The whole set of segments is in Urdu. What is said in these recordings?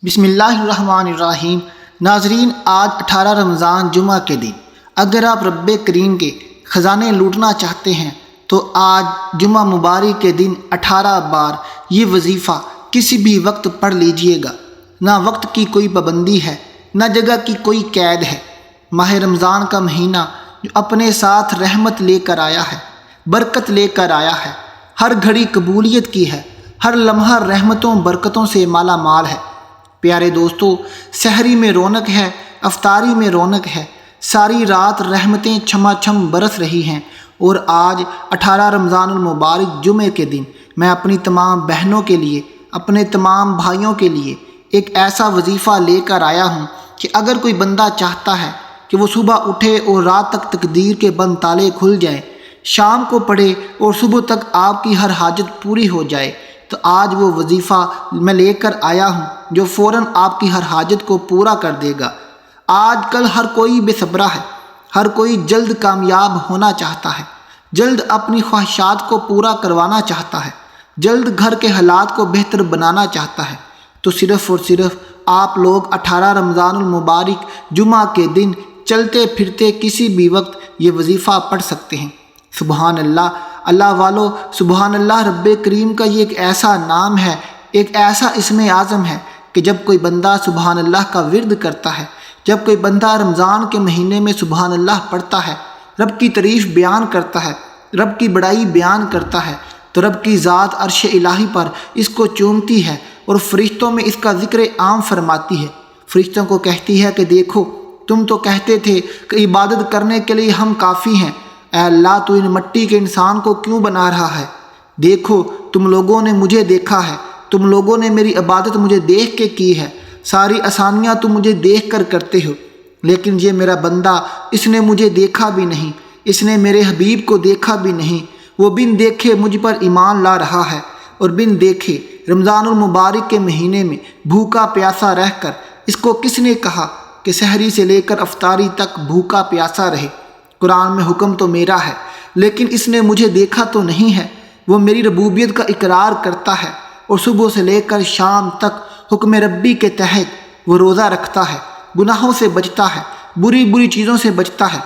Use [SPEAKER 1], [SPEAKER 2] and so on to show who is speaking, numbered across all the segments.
[SPEAKER 1] بسم اللہ الرحمن الرحیم۔ ناظرین، آج 18 رمضان جمعہ کے دن اگر آپ رب کریم کے خزانے لوٹنا چاہتے ہیں تو آج جمعہ مبارک کے دن 18 بار یہ وظیفہ کسی بھی وقت پڑھ لیجئے گا۔ نہ وقت کی کوئی پابندی ہے، نہ جگہ کی کوئی قید ہے۔ ماہ رمضان کا مہینہ جو اپنے ساتھ رحمت لے کر آیا ہے، برکت لے کر آیا ہے، ہر گھڑی قبولیت کی ہے، ہر لمحہ رحمتوں برکتوں سے مالا مال ہے۔ پیارے دوستو، سحری میں رونق ہے، افطاری میں رونق ہے، ساری رات رحمتیں چھما چھم برس رہی ہیں، اور آج 18 رمضان المبارک جمعے کے دن میں اپنی تمام بہنوں کے لیے، اپنے تمام بھائیوں کے لیے ایک ایسا وظیفہ لے کر آیا ہوں کہ اگر کوئی بندہ چاہتا ہے کہ وہ صبح اٹھے اور رات تک تقدیر کے بند تالے کھل جائیں، شام کو پڑھے اور صبح تک آپ کی ہر حاجت پوری ہو جائے، تو آج وہ وظیفہ میں لے کر آیا ہوں جو فوراً آپ کی ہر حاجت کو پورا کر دے گا۔ آج کل ہر کوئی بے صبرا ہے، ہر کوئی جلد کامیاب ہونا چاہتا ہے، جلد اپنی خواہشات کو پورا کروانا چاہتا ہے، جلد گھر کے حالات کو بہتر بنانا چاہتا ہے، تو صرف اور صرف آپ لوگ 18 رمضان المبارک جمعہ کے دن چلتے پھرتے کسی بھی وقت یہ وظیفہ پڑھ سکتے ہیں۔ سبحان اللہ، اللہ والو، سبحان اللہ رب کریم کا یہ ایک ایسا نام ہے، ایک ایسا اسم اعظم ہے کہ جب کوئی بندہ سبحان اللہ کا ورد کرتا ہے، جب کوئی بندہ رمضان کے مہینے میں سبحان اللہ پڑھتا ہے، رب کی تعریف بیان کرتا ہے، رب کی بڑائی بیان کرتا ہے، تو رب کی ذات عرش الہی پر اس کو چومتی ہے اور فرشتوں میں اس کا ذکر عام فرماتی ہے۔ فرشتوں کو کہتی ہے کہ دیکھو، تم تو کہتے تھے کہ عبادت کرنے کے لیے ہم کافی ہیں، اے اللہ تو ان مٹی کے انسان کو کیوں بنا رہا ہے؟ دیکھو، تم لوگوں نے مجھے دیکھا ہے، تم لوگوں نے میری عبادت مجھے دیکھ کے کی ہے، ساری آسانیاں تم مجھے دیکھ کر کرتے ہو، لیکن یہ میرا بندہ، اس نے مجھے دیکھا بھی نہیں، اس نے میرے حبیب کو دیکھا بھی نہیں، وہ بن دیکھے مجھ پر ایمان لا رہا ہے، اور بن دیکھے رمضان المبارک کے مہینے میں بھوکا پیاسا رہ کر اس کو کس نے کہا کہ سحری سے لے کر افطاری تک بھوکا پیاسا رہے؟ قرآن میں حکم تو میرا ہے، لیکن اس نے مجھے دیکھا تو نہیں ہے۔ وہ میری ربوبیت کا اقرار کرتا ہے اور صبح سے لے کر شام تک حکم ربی کے تحت وہ روزہ رکھتا ہے، گناہوں سے بچتا ہے، بری بری چیزوں سے بچتا ہے،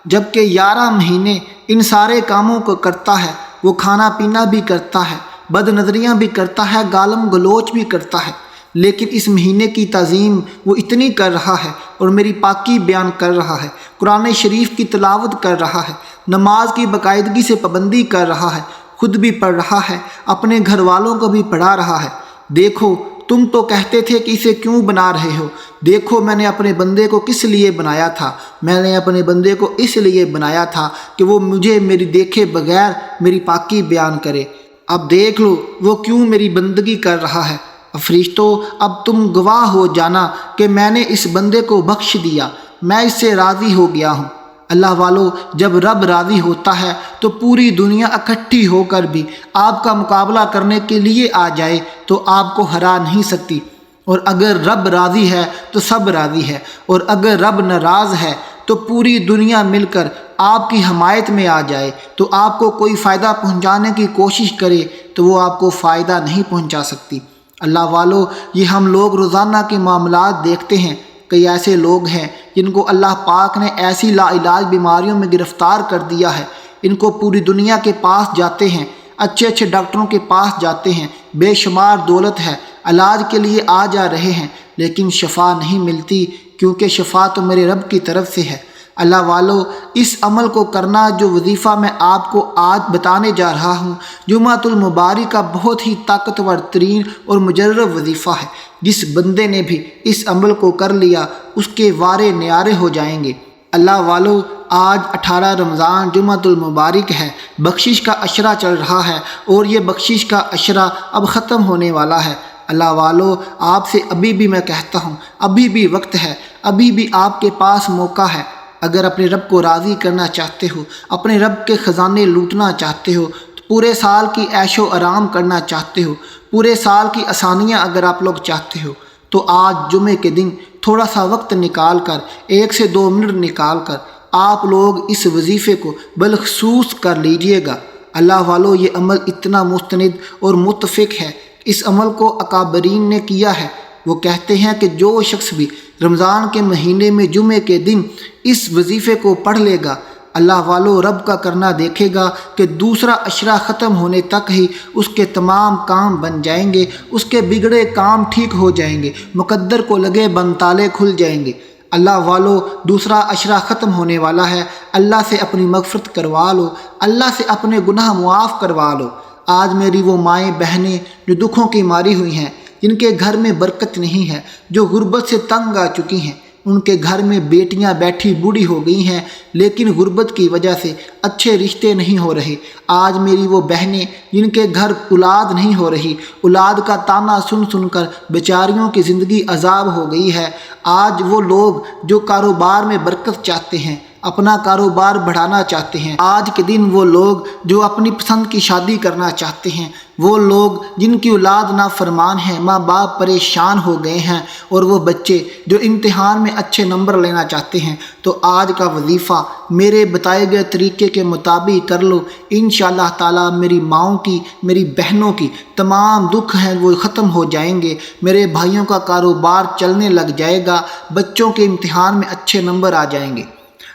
[SPEAKER 1] جبکہ 11 مہینے ان سارے کاموں کو کرتا ہے۔ وہ کھانا پینا بھی کرتا ہے، بد نظریاں بھی کرتا ہے، گالم گلوچ بھی کرتا ہے، لیکن اس مہینے کی تعظیم وہ اتنی کر رہا ہے اور میری پاکی بیان کر رہا ہے، قرآن شریف کی تلاوت کر رہا ہے، نماز کی باقاعدگی سے پابندی کر رہا ہے، خود بھی پڑھ رہا ہے، اپنے گھر والوں کو بھی پڑھا رہا ہے۔ دیکھو، تم تو کہتے تھے کہ اسے کیوں بنا رہے ہو؟ دیکھو، میں نے اپنے بندے کو کس لیے بنایا تھا؟ میں نے اپنے بندے کو اس لیے بنایا تھا کہ وہ مجھے میری دیکھے بغیر میری پاکی بیان کرے۔ اب دیکھ لو وہ کیوں میری بندگی کر رہا ہے۔ فرشتوں، اب تم گواہ ہو جانا کہ میں نے اس بندے کو بخش دیا، میں اس سے راضی ہو گیا ہوں۔ اللہ والو، جب رب راضی ہوتا ہے تو پوری دنیا اکٹھی ہو کر بھی آپ کا مقابلہ کرنے کے لیے آ جائے تو آپ کو ہرا نہیں سکتی، اور اگر رب راضی ہے تو سب راضی ہے، اور اگر رب ناراض ہے تو پوری دنیا مل کر آپ کی حمایت میں آ جائے تو آپ کو کوئی فائدہ پہنچانے کی کوشش کرے تو وہ آپ کو فائدہ نہیں پہنچا سکتی۔ اللہ والو، یہ ہم لوگ روزانہ کے معاملات دیکھتے ہیں، کئی ایسے لوگ ہیں جن کو اللہ پاک نے ایسی لا علاج بیماریوں میں گرفتار کر دیا ہے، ان کو پوری دنیا کے پاس جاتے ہیں، اچھے اچھے ڈاکٹروں کے پاس جاتے ہیں، بے شمار دولت ہے، علاج کے لیے آ جا رہے ہیں، لیکن شفا نہیں ملتی، کیونکہ شفا تو میرے رب کی طرف سے ہے۔ اللہ والو، اس عمل کو کرنا جو وظیفہ میں آپ کو آج بتانے جا رہا ہوں، جمعۃ المبارک کا بہت ہی طاقتور ترین اور مجرب وظیفہ ہے۔ جس بندے نے بھی اس عمل کو کر لیا اس کے وارے نیارے ہو جائیں گے۔ اللہ والو، آج 18 رمضان جمعۃ المبارک ہے، بخشش کا عشرہ چل رہا ہے، اور یہ بخشش کا عشرہ اب ختم ہونے والا ہے۔ اللہ والو، آپ سے ابھی بھی میں کہتا ہوں، ابھی بھی وقت ہے، ابھی بھی آپ کے پاس موقع ہے۔ اگر اپنے رب کو راضی کرنا چاہتے ہو، اپنے رب کے خزانے لوٹنا چاہتے ہو، تو پورے سال کی عیش و آرام کرنا چاہتے ہو، پورے سال کی آسانیاں اگر آپ لوگ چاہتے ہو، تو آج جمعے کے دن تھوڑا سا وقت نکال کر، 1 سے 2 منٹ نکال کر آپ لوگ اس وظیفے کو بالخصوص کر لیجئے گا۔ اللہ والو، یہ عمل اتنا مستند اور متفق ہے، اس عمل کو اکابرین نے کیا ہے، وہ کہتے ہیں کہ جو شخص بھی رمضان کے مہینے میں جمعے کے دن اس وظیفے کو پڑھ لے گا، اللہ والو رب کا کرنا دیکھے گا کہ دوسرا عشرہ ختم ہونے تک ہی اس کے تمام کام بن جائیں گے، اس کے بگڑے کام ٹھیک ہو جائیں گے، مقدر کو لگے بند تالے کھل جائیں گے۔ اللہ والو دوسرا عشرہ ختم ہونے والا ہے، اللہ سے اپنی مغفرت کروا لو، اللہ سے اپنے گناہ معاف کروا لو۔ آج میری وہ مائیں بہنیں جو دکھوں کی ماری ہوئی ہیں، جن کے گھر میں برکت نہیں ہے، جو غربت سے تنگ آ چکی ہیں، ان کے گھر میں بیٹیاں بیٹھی بوڑھی ہو گئی ہیں، لیکن غربت کی وجہ سے اچھے رشتے نہیں ہو رہے۔ آج میری وہ بہنیں جن کے گھر اولاد نہیں ہو رہی، اولاد کا تانا سن سن کر بیچاریوں کی زندگی عذاب ہو گئی ہے۔ آج وہ لوگ جو کاروبار میں برکت چاہتے ہیں، اپنا کاروبار بڑھانا چاہتے ہیں، آج کے دن وہ لوگ جو اپنی پسند کی شادی کرنا چاہتے ہیں، وہ لوگ جن کی اولاد نافرمان ہیں، ماں باپ پریشان ہو گئے ہیں، اور وہ بچے جو امتحان میں اچھے نمبر لینا چاہتے ہیں، تو آج کا وظیفہ میرے بتائے گئے طریقے کے مطابق کر لو۔ انشاءاللہ تعالی میری ماؤں کی، میری بہنوں کی تمام دکھ ہیں وہ ختم ہو جائیں گے، میرے بھائیوں کا کاروبار چلنے لگ جائے گا، بچوں کے امتحان میں اچھے نمبر آ جائیں گے۔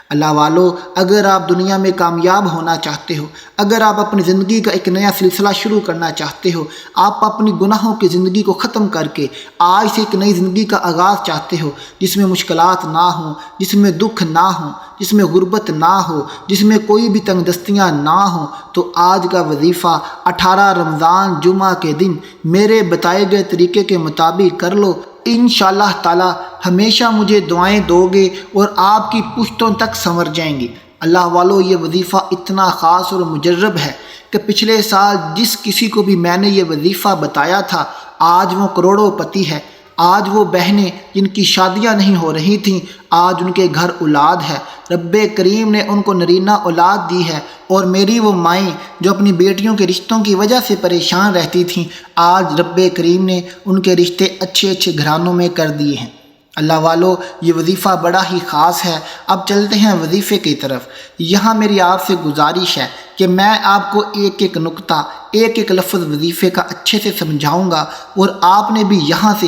[SPEAKER 1] اللہ والو، اگر آپ دنیا میں کامیاب ہونا چاہتے ہو، اگر آپ اپنی زندگی کا ایک نیا سلسلہ شروع کرنا چاہتے ہو، آپ اپنی گناہوں کی زندگی کو ختم کر کے آج سے ایک نئی زندگی کا آغاز چاہتے ہو، جس میں مشکلات نہ ہوں، جس میں دکھ نہ ہوں، جس میں غربت نہ ہو، جس میں کوئی بھی تنگ دستیاں نہ ہوں، تو آج کا وظیفہ 18 رمضان جمعہ کے دن میرے بتائے گئے طریقے کے مطابق کر لو۔ انشاءاللہ تعالی ہمیشہ مجھے دعائیں دو گے اور آپ کی پشتوں تک سنور جائیں گی۔ اللہ والو، یہ وظیفہ اتنا خاص اور مجرب ہے کہ پچھلے سال جس کسی کو بھی میں نے یہ وظیفہ بتایا تھا، آج وہ کروڑوں پتی ہے۔ آج وہ بہنیں جن کی شادیاں نہیں ہو رہی تھیں، آج ان کے گھر اولاد ہے، رب کریم نے ان کو نرینہ اولاد دی ہے۔ اور میری وہ مائیں جو اپنی بیٹیوں کے رشتوں کی وجہ سے پریشان رہتی تھیں، آج رب کریم نے ان کے رشتے اچھے اچھے گھرانوں میں کر دیے ہیں۔ اللہ والو، یہ وظیفہ بڑا ہی خاص ہے۔ اب چلتے ہیں وظیفے کی طرف۔ یہاں میری آپ سے گزارش ہے کہ میں آپ کو ایک ایک نقطہ، ایک ایک لفظ وظیفے کا اچھے سے سمجھاؤں گا، اور آپ نے بھی یہاں سے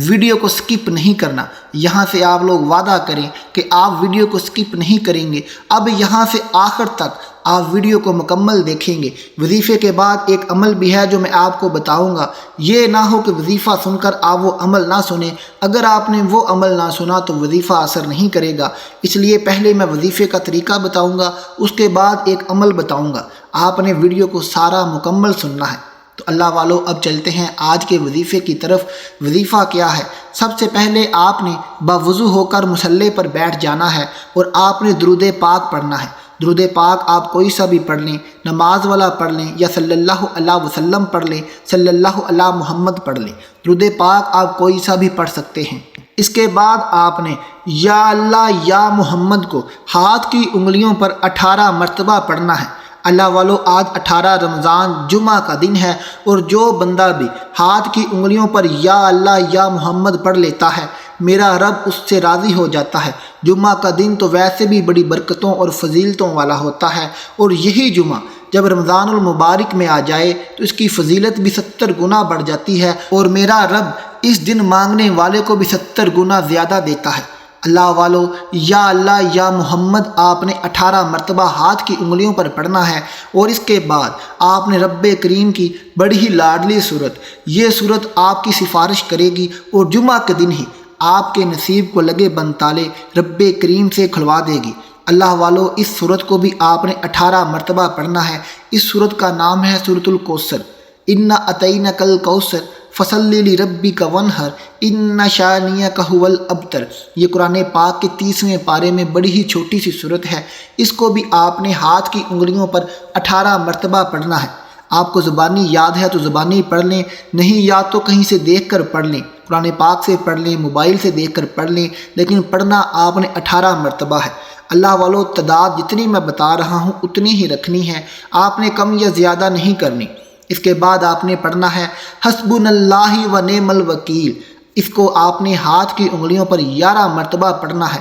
[SPEAKER 1] ویڈیو کو سکپ نہیں کرنا۔ یہاں سے آپ لوگ وعدہ کریں کہ آپ ویڈیو کو سکپ نہیں کریں گے۔ اب یہاں سے آخر تک آپ ویڈیو کو مکمل دیکھیں گے۔ وظیفے کے بعد ایک عمل بھی ہے جو میں آپ کو بتاؤں گا۔ یہ نہ ہو کہ وظیفہ سن کر آپ وہ عمل نہ سنیں۔ اگر آپ نے وہ عمل نہ سنا تو وظیفہ اثر نہیں کرے گا۔ اس لیے پہلے میں وظیفے کا طریقہ بتاؤں گا، اس کے بعد ایک عمل بتاؤں گا۔ آپ نے ویڈیو کو سارا مکمل سننا ہے۔ تو اللہ والو، اب چلتے ہیں آج کے وظیفے کی طرف۔ وظیفہ کیا ہے؟ سب سے پہلے آپ نے باوضو ہو کر مصلی پر بیٹھ جانا ہے، اور آپ نے درود پاک پڑھنا ہے۔ درود پاک آپ کوئی سا بھی پڑھ لیں، نماز والا پڑھ لیں یا صلی اللہ علیہ وسلم پڑھ لیں، صلی اللہ علی محمد پڑھ لیں۔ درود پاک آپ کوئی سا بھی پڑھ سکتے ہیں۔ اس کے بعد آپ نے یا اللہ یا محمد کو ہاتھ کی انگلیوں پر 18 مرتبہ پڑھنا ہے۔ اللہ والو، آج 18 رمضان جمعہ کا دن ہے، اور جو بندہ بھی ہاتھ کی انگلیوں پر یا اللہ یا محمد پڑھ لیتا ہے، میرا رب اس سے راضی ہو جاتا ہے۔ جمعہ کا دن تو ویسے بھی بڑی برکتوں اور فضیلتوں والا ہوتا ہے، اور یہی جمعہ جب رمضان المبارک میں آ جائے تو اس کی فضیلت بھی 70 گنا بڑھ جاتی ہے، اور میرا رب اس دن مانگنے والے کو بھی 70 گنا زیادہ دیتا ہے۔ اللہ والو، یا اللہ یا محمد آپ نے 18 مرتبہ ہاتھ کی انگلیوں پر پڑھنا ہے، اور اس کے بعد آپ نے رب کریم کی بڑی ہی لاڈلی صورت، یہ صورت آپ کی سفارش کرے گی، اور جمعہ کے دن ہی آپ کے نصیب کو لگے بند تالے رب کریم سے کھلوا دے گی۔ اللہ والو، اس صورت کو بھی آپ نے 18 مرتبہ پڑھنا ہے۔ اس صورت کا نام ہے سورۃ الکوثر۔ انا اعطیناک الکوثر فصلی لربک وانحر ان شانئک ھو الابتر۔ یہ قرآن پاک کے 30ویں پارے میں بڑی ہی چھوٹی سی صورت ہے۔ اس کو بھی آپ نے ہاتھ کی انگلیوں پر 18 مرتبہ پڑھنا ہے۔ آپ کو زبانی یاد ہے تو زبانی پڑھ لیں، نہیں یاد تو کہیں سے دیکھ کر پڑھ لیں، قرآن پاک سے پڑھ لیں، موبائل سے دیکھ کر پڑھ لیں، لیکن پڑھنا آپ نے 18 مرتبہ ہے۔ اللہ والو، تعداد جتنی میں بتا رہا ہوں اتنی ہی رکھنی ہے، آپ نے کم یا زیادہ نہیں کرنی۔ اس کے بعد آپ نے پڑھنا ہے حسبنا اللہ و نعم الوکیل۔ اس کو آپ نے ہاتھ کی انگلیوں پر 11 مرتبہ پڑھنا ہے۔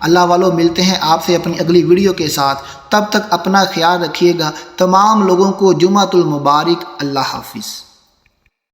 [SPEAKER 1] اللہ والوں ملتے ہیں آپ سے اپنی اگلی ویڈیو کے ساتھ، تب تک اپنا خیال رکھیے گا۔ تمام لوگوں کو جمعۃ المبارک۔ اللہ حافظ۔